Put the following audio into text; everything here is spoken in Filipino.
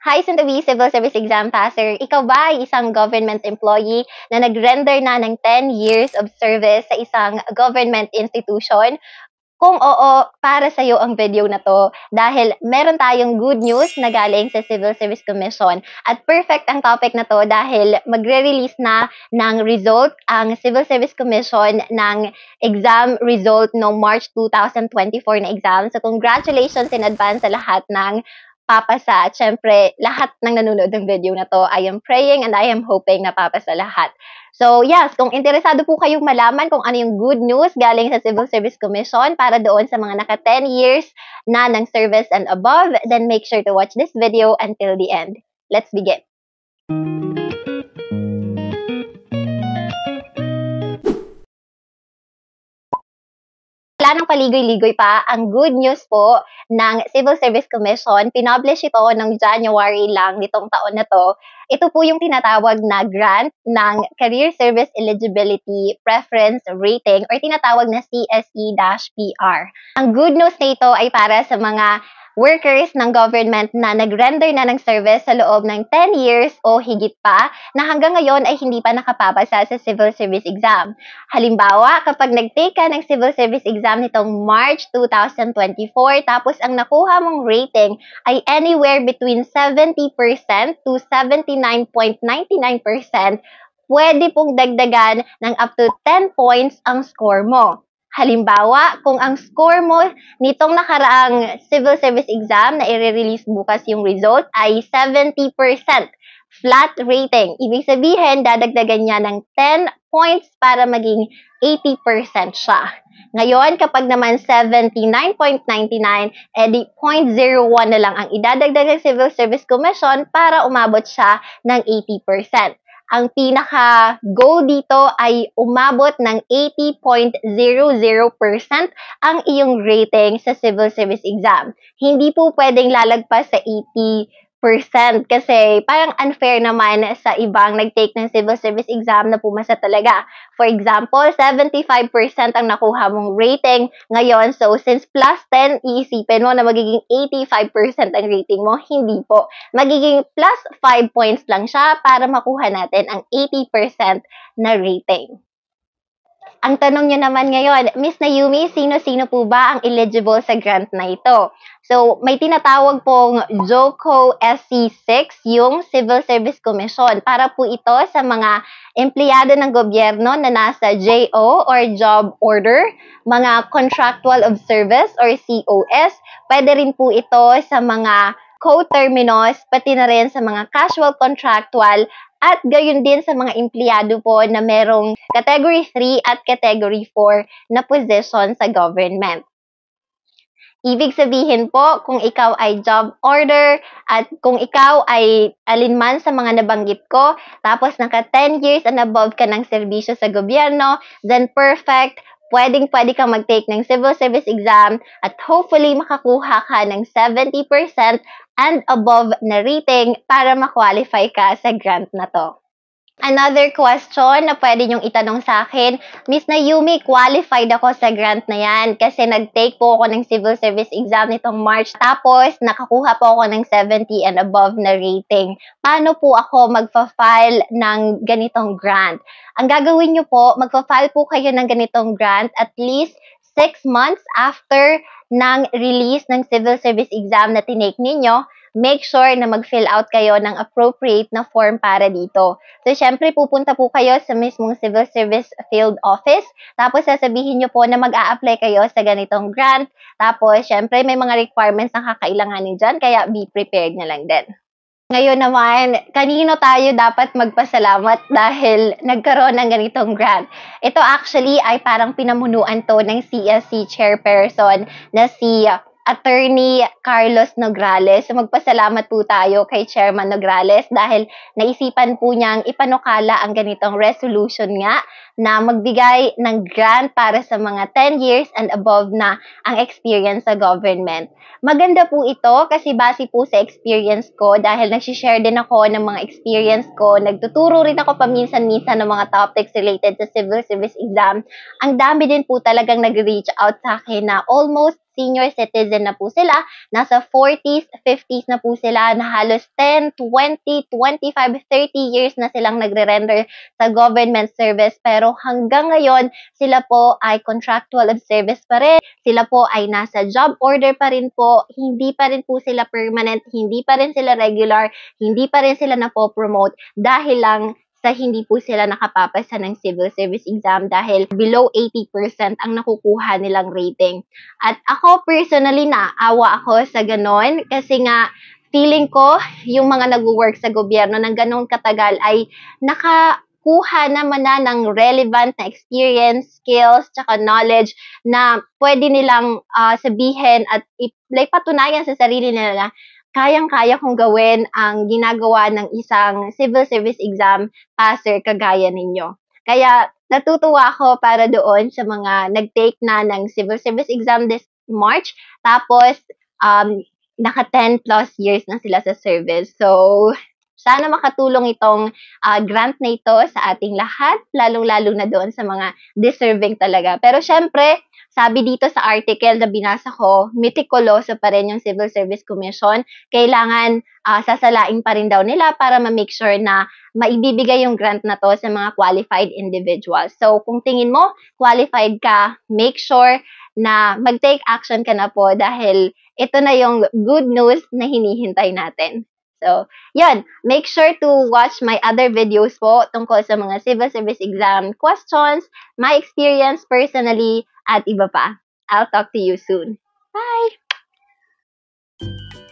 Hi, soon-to-be civil service exam passer. Ikaw ba ay isang government employee na nag-render na ng 10 years of service sa isang government institution? Kung oo, para sa'yo ang video na to dahil meron tayong good news na galing sa Civil Service Commission at perfect ang topic na to dahil magre-release na ng result ang Civil Service Commission ng exam result no March 2024 na exam. So congratulations in advance sa lahat ng papasa at syempre lahat ng nanonood ng video na to. I am praying and I am hoping na papasa lahat. So yes, kung interesado po kayong malaman kung ano yung good news galing sa Civil Service Commission para doon sa mga naka 10 years na ng service and above, then make sure to watch this video until the end. Let's begin. Wala nang paligoy-ligoy pa, ang good news po ng Civil Service Commission, pinublish ito ng January lang nitong taon na to. Ito po yung tinatawag na grant ng Career Service Eligibility Preference Rating or tinatawag na CSE-PR. Ang good news na ito ay para sa mga workers ng government na nag-render na ng service sa loob ng 10 years o higit pa na hanggang ngayon ay hindi pa nakapapasa sa civil service exam. Halimbawa, kapag nag-take ka ng civil service exam nitong March 2024 tapos ang nakuha mong rating ay anywhere between 70% to 79.99%, pwede pong dagdagan ng up to 10 points ang score mo. Halimbawa, kung ang score mo nitong nakaraang civil service exam na i-release bukas yung result ay 70% flat rating. Ibig sabihin, dadagdagan niya ng 10 points para maging 80% siya. Ngayon, kapag naman 79.99, edi 0.01 na lang ang idadagdag ng Civil Service Commission para umabot siya ng 80%. Ang pinaka-goal dito ay umabot ng 80.00% ang iyong rating sa civil service exam. Hindi po pwedeng lalagpas sa 80% kasi parang unfair naman sa ibang nag-take ng civil service exam na pumasa talaga. For example, 75% ang nakuha mong rating ngayon. So, since plus 10, iisipin mo na magiging 85% ang rating mo. Hindi po. Magiging plus 5 points lang siya para makuha natin ang 80% na rating. Ang tanong nyo naman ngayon, Miss Nayumi, sino-sino po ba ang eligible sa grant na ito? So, may tinatawag pong JOCO SC6, yung Civil Service Commission. Para po ito sa mga empleyado ng gobyerno na nasa JO or Job Order, mga Contractual of Service or COS. Pwede rin po ito sa mga co-terminus, pati na rin sa mga casual contractual, at gayon din sa mga empleyado po na merong Category 3 at Category 4 na position sa government. Ibig sabihin po, kung ikaw ay job order at kung ikaw ay alinman sa mga nabanggit ko, tapos naka 10 years and above ka ng serbisyo sa gobyerno, then perfect, pwedeng-pwede kang mag-take ng civil service exam at hopefully makakuha ka ng 70% and above na rating para ma-qualify ka sa grant na to. Another question na pwede nyong itanong sa akin, Miss Nayumi, qualified ako sa grant na yan kasi nag-take po ako ng civil service exam nitong March tapos nakakuha po ako ng 70 and above na rating. Paano po ako magpa-file ng ganitong grant? Ang gagawin nyo po, magpa-file po kayo ng ganitong grant at least 6 months after ng release ng civil service exam na tinake ninyo. Make sure na mag-fill out kayo ng appropriate na form para dito. So, syempre, pupunta po kayo sa mismong Civil Service Field Office. Tapos, sasabihin nyo po na mag-a-apply kayo sa ganitong grant. Tapos, syempre, may mga requirements na kakailanganin dyan, kaya be prepared na lang din. Ngayon naman, kanino tayo dapat magpasalamat dahil nagkaroon ng ganitong grant? Ito actually ay parang pinamunuan to ng CSC chairperson na si Attorney Carlos Nograles. So magpasalamat po tayo kay Chairman Nograles dahil naisipan po niyang ipanukala ang ganitong resolution nga na magbigay ng grant para sa mga 10 years and above na ang experience sa government. Maganda po ito kasi base po sa experience ko dahil nagsishare din ako ng mga experience ko. Nagtuturo rin ako paminsan-minsan ng mga topics related sa civil service exam. Ang dami din po talagang nag-reach out sa akin na almost senior citizen na po sila, nasa 40s, 50s na po sila, na halos 10, 20, 25, 30 years na silang nagre-render sa government service, pero hanggang ngayon, sila po ay contractual of service pa rin, sila po ay nasa job order pa rin po, hindi pa rin po sila permanent, hindi pa rin sila regular, hindi pa rin sila napopromote dahil lang sa hindi po sila nakapapasa ng civil service exam dahil below 80% ang nakukuha nilang rating. At ako personally, naawa ako sa ganon kasi nga feeling ko yung mga nag-work sa gobyerno ng ganong katagal ay nakakuha naman na ng relevant na experience, skills, tsaka knowledge na pwede nilang sabihin at ipatunayan sa sarili nila na kayang-kaya kong gawin ang ginagawa ng isang civil service exam passer kagaya ninyo. Kaya natutuwa ako para doon sa mga nag-take na ng civil service exam this March. Tapos, naka 10 plus years na sila sa service. So, sana makatulong itong grant na ito sa ating lahat, lalong-lalo na doon sa mga deserving talaga. Pero syempre, sabi dito sa article na binasa ko, meticuloso pa rin yung Civil Service Commission. Kailangan sasalain pa rin daw nila para ma-make sure na maibibigay yung grant na to sa mga qualified individuals. So, kung tingin mo, qualified ka, make sure na mag-take action ka na po dahil ito na yung good news na hinihintay natin. So, yun. Make sure to watch my other videos po tungkol sa mga civil service exam questions, my experience personally, at iba pa. I'll talk to you soon. Bye!